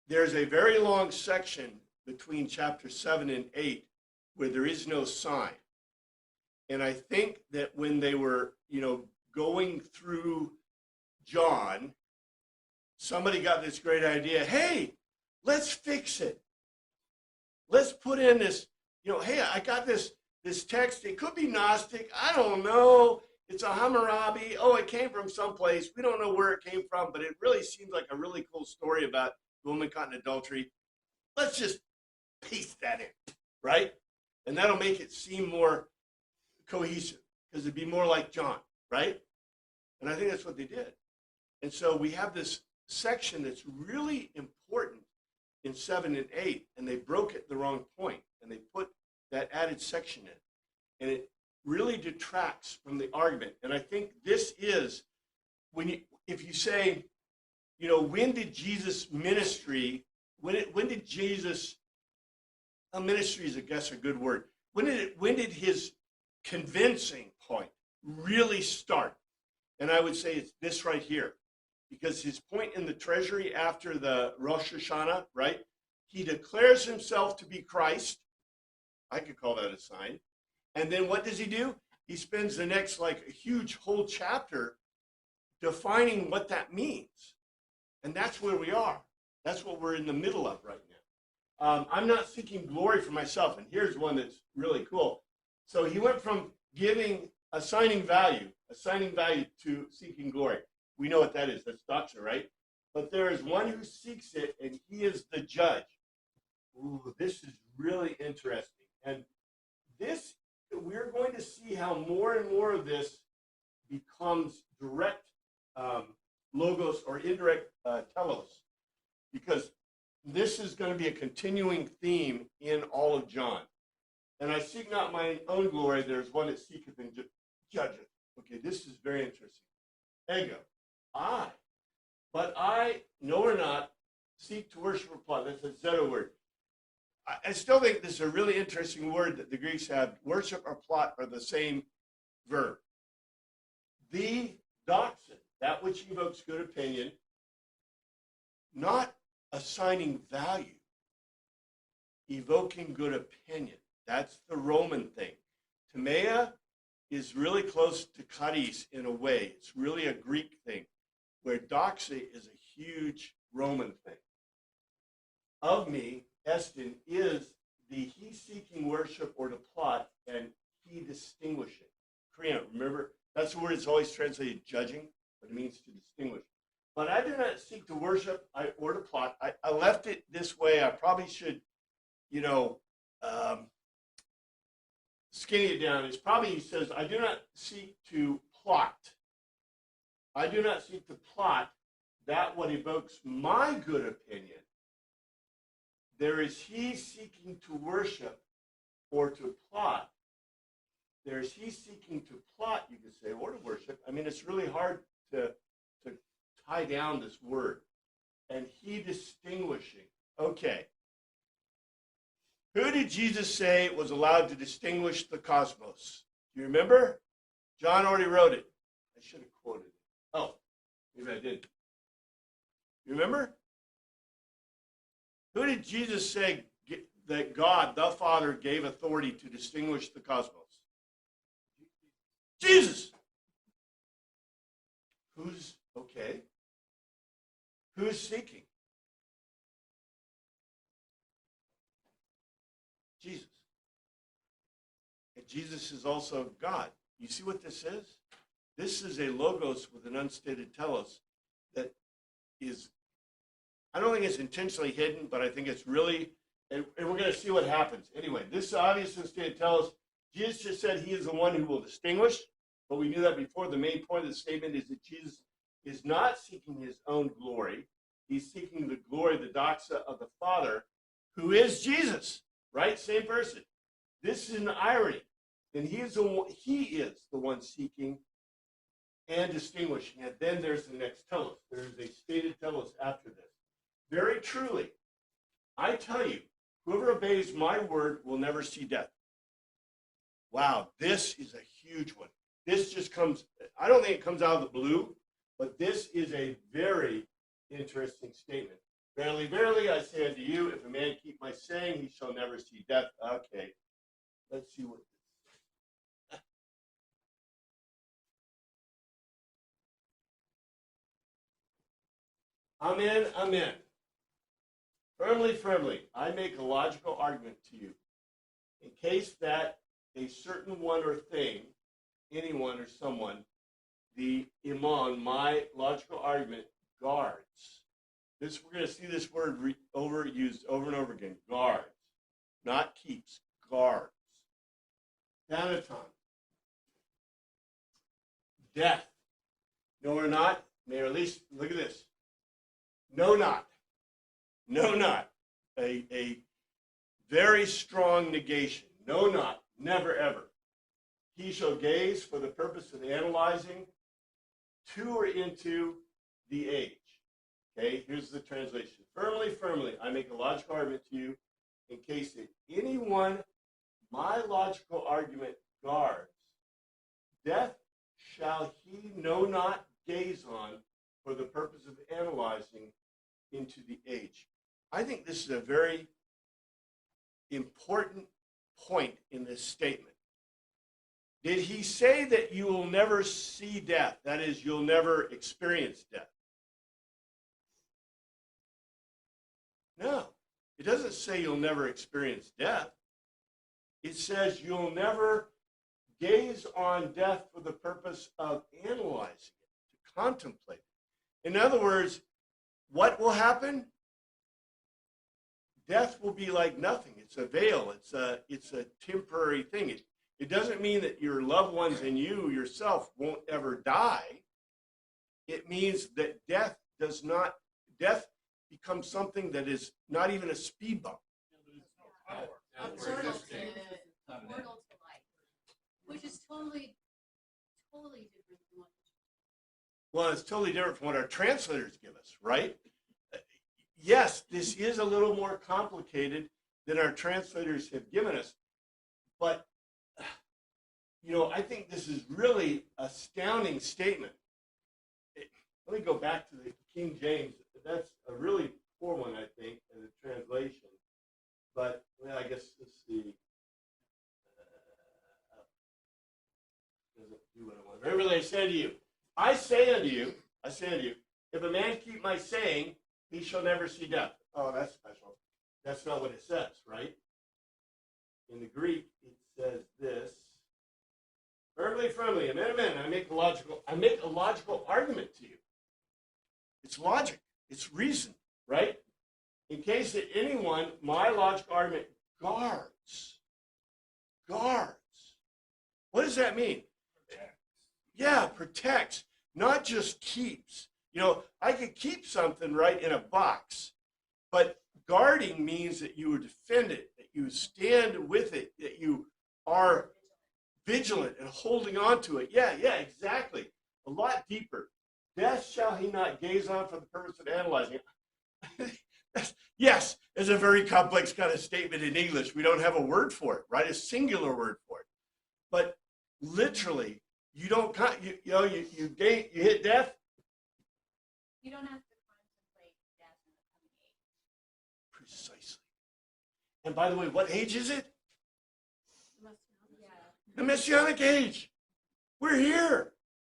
There's a very long section between chapter 7 and 8 where there is no sign. And I think that when they were, going through John, somebody got this great idea. Hey, let's fix it. Let's put in this, hey, I got this text. It could be Gnostic. I don't know. It's a Hammurabi. Oh, it came from someplace. We don't know where it came from, but it really seems like a really cool story about the woman caught in adultery. Let's just paste that in, right? And that'll make it seem more cohesive, because it'd be more like John, right? And I think that's what they did. And so we have this section that's really important in 7 and 8, and they broke it the wrong point, and they put that added section in. And it really detracts from the argument. And I think this is, if you say, when did Jesus' ministry, when did Jesus, ministry is, I guess, a good word. When did his convincing point really start? And I would say it's this right here, because his point in the treasury after the Rosh Hashanah, right? He declares himself to be Christ. I could call that a sign. And then what does he do? He spends the next a huge whole chapter defining what that means. And that's where we are. That's what we're in the middle of right now. I'm not seeking glory for myself. And here's one that's really cool. So he went from assigning value to seeking glory. We know what that is. That's doxa, right? But there is one who seeks it, and he is the judge. Ooh, this is really interesting. And this, we're going to see how more and more of this becomes direct logos or indirect telos, because this is going to be a continuing theme in all of John. And I seek not my own glory. There's one that seeketh and judgeth. Okay, this is very interesting. Ego. But I, no or not, seek to worship or plot. That's a Zeta word. I still think this is a really interesting word that the Greeks have. Worship or plot are the same verb. The doxin, that which evokes good opinion, not assigning value, evoking good opinion. That's the Roman thing. Timea is really close to charis in a way. It's really a Greek thing, where doxa is a huge Roman thing. Of me, Estin, is the he seeking worship or to plot and he distinguishing. Korean, remember, that's the word it's always translated judging, but it means to distinguish. But I do not seek to worship or to plot. I left it this way. I probably should, skinny it down. It's probably, he says, I do not seek to plot. I do not seek to plot that what evokes my good opinion. There is he seeking to worship or to plot. There is he seeking to plot, you could say, or to worship. I mean, it's really hard to tie down this word. And he distinguishing. Okay. Who did Jesus say was allowed to distinguish the cosmos? Do you remember? John already wrote it. I should have quoted it. Oh, maybe I did. You remember? Who did Jesus say that God, the Father, gave authority to distinguish the cosmos? Jesus. Who's seeking? Jesus. And Jesus is also God. You see what this is? This is a logos with an unstated telos that is, I don't think it's intentionally hidden, but I think it's really, and we're going to see what happens. Anyway, this obvious unstated telos, Jesus just said he is the one who will distinguish, but we knew that before. The main point of the statement is that Jesus is not seeking his own glory. He's seeking the glory, the doxa of the Father, who is Jesus, right? Same person. This is an irony. Then he is the one seeking and distinguishing. And then there's the next telos. There's a stated telos after this. Very truly, I tell you, whoever obeys my word will never see death. Wow, this is a huge one. This just comes, I don't think it comes out of the blue, but this is a very interesting statement. Verily, verily, I say unto you, if a man keep my saying, he shall never see death. Okay, let's see what this is. Amen, amen. Firmly, firmly, I make a logical argument to you. In case that a certain one or thing, anyone or someone, the imam, my logical argument, guards. This, we're going to see this word used over and over again. Guards. Not keeps, guards. Thanaton. Death. No or not, may or at least, look at this. No not. No not. A very strong negation. No not. Never ever. He shall gaze for the purpose of analyzing to or into the age. Okay, here's the translation. Firmly, firmly, I make a logical argument to you in case that anyone my logical argument guards, death shall he no not gaze on for the purpose of analyzing into the age. I think this is a very important point in this statement. Did he say that you will never see death? That is, you'll never experience death. No, it doesn't say you'll never experience death. It says you'll never gaze on death for the purpose of analyzing it, to contemplate it. In other words, what will happen? Death will be like nothing. It's a veil. It's a temporary thing. It doesn't mean that your loved ones and you yourself won't ever die. It means that death becomes something that is not even a speed bump. A portal to life, which is totally different from what. Well, it's totally different from what our translators give us, right? Yes, this is a little more complicated than our translators have given us. But, I think this is really an astounding statement. Let me go back to the King James. That's a really poor one, I think, in the translation. But, I guess let's see. Doesn't do what I want. Verily I say to you, I say unto you, if a man keep my saying, he shall never see death. Oh, that's special. That's not what it says, right? In the Greek, it says this. Firmly, firmly, amen, amen. I make a logical argument to you. It's logic. It's reason, right? In case that anyone, my logical argument guards. What does that mean? Yeah, protects, not just keeps. You know, I could keep something right in a box, but guarding means that you defend it, that you stand with it, that you are vigilant and holding on to it. Yeah, exactly. A lot deeper. Death shall he not gaze on for the purpose of analyzing it. Yes, it's a very complex kind of statement in English. We don't have a word for it, right? A singular word for it. But literally, you don't, you hit death. You don't have to contemplate death in the coming age. Precisely. And by the way, what age is it? Yeah. The Messianic age. We're here.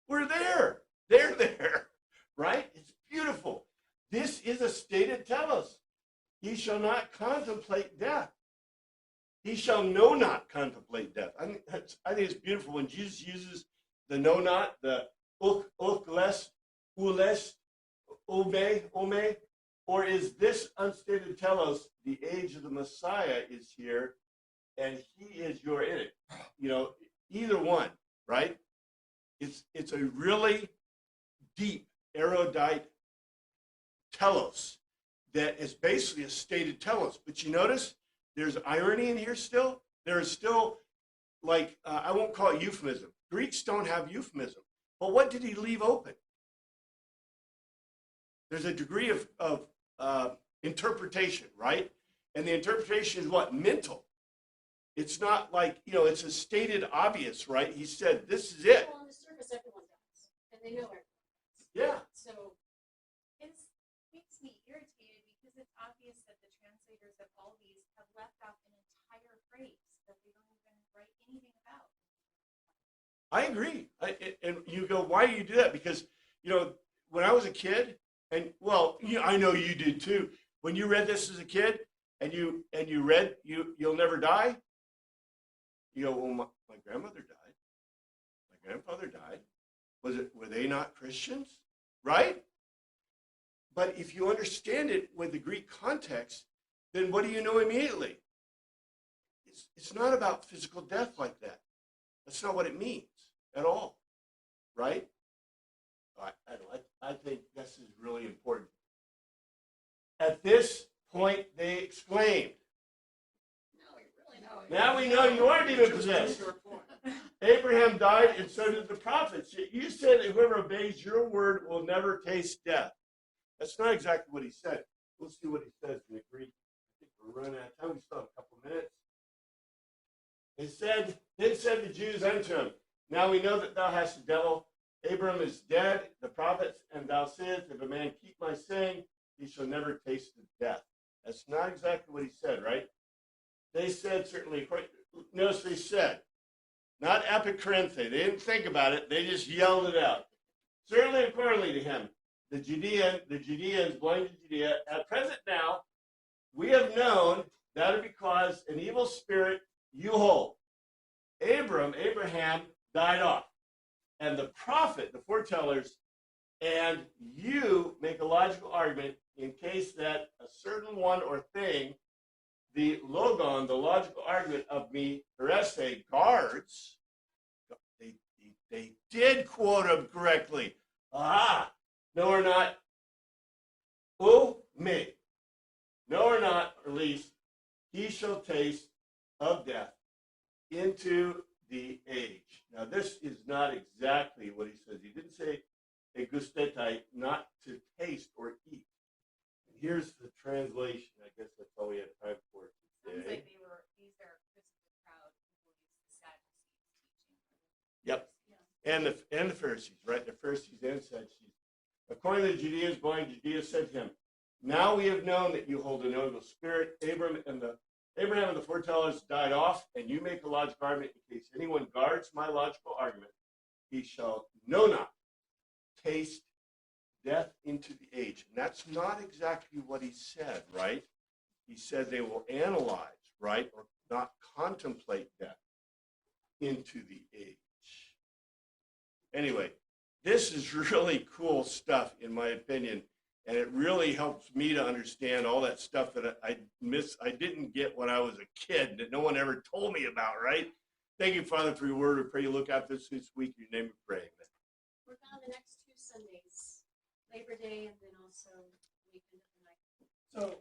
We're there. They're there. Right? It's beautiful. This is a stated telos. He shall not contemplate death. He shall know not contemplate death. I think it's beautiful when Jesus uses the know not, the uk, les, ules, ome, or is this unstated telos, the age of the Messiah is here, and he is your in it. You know, either one, right? It's a really deep, erudite telos that is basically a stated telos. But you notice there's irony in here still. There is still, like, I won't call it euphemism. Greeks don't have euphemism. But what did he leave open? There's a degree of interpretation, right? And the interpretation is what? Mental. It's not like, you know, it's a stated obvious, right? He said, this is it. Well, on the surface, everyone dies, and they know everyone dies. Yeah. So, It makes me irritated because it's obvious that the translators of all these have left out an entire phrase that they don't even write anything about. I agree. And you go, why do you do that? Because, you know, when I was a kid, and well, I know you did too. When you read this as a kid, and you read you'll never die, you go, well, my grandmother died, my grandfather died. Were they not Christians, right? But if you understand it with the Greek context, then what do you know immediately? It's not about physical death like that. That's not what it means at all, right? I think this is really important. At this point, they exclaimed, now we know you are demon possessed. Abraham died, and so did the prophets. You said that whoever obeys your word will never taste death. That's not exactly what he said. We'll see what he says in the Greek. I think we're running out of time. We still have a couple minutes. Then said the Jews unto him, now we know that thou hast a devil. Abram is dead, the prophets, and thou sayest, if a man keep my saying, he shall never taste of death. That's not exactly what he said, right? They said, certainly, notice they said, not epikrinthe. They didn't think about it. They just yelled it out. Certainly, accordingly to him, the Judeans belonging to Judea, at present now, we have known that because an evil spirit you hold. Abraham died off. And the prophet, the foretellers, and you make a logical argument in case that a certain one or thing, the logon, the logical argument of me, Herese, guards, they did quote him correctly. Aha! No or not. Who? Me. No or not, or at least, he shall taste of death into the age. Now, this is not exactly what he says. He didn't say a gustetai, not to taste or eat. And here's the translation. I guess that's all we have time for Sounds today. like these are Christmas crowd who believes the Sadducees teaching. Yep. Yeah. And the Pharisees, right? The Pharisees and Sadducees. According to the Judeans, going Judea said to him, now we have known that you hold a noble spirit. Abraham and the foretellers died off, and you make a logical argument. In case anyone guards my logical argument, he shall know not taste death into the age. And that's not exactly what he said, right? He said they will analyze, right, or not contemplate death into the age. Anyway, this is really cool stuff, in my opinion, and it really helps me to understand all that stuff that I didn't get when I was a kid, that no one ever told me about, right? Thank you, Father, for your word. We pray you look out this week. In your name we pray. Amen. We're on the next 2 Sundays, Labor Day and then also weekend of the night. So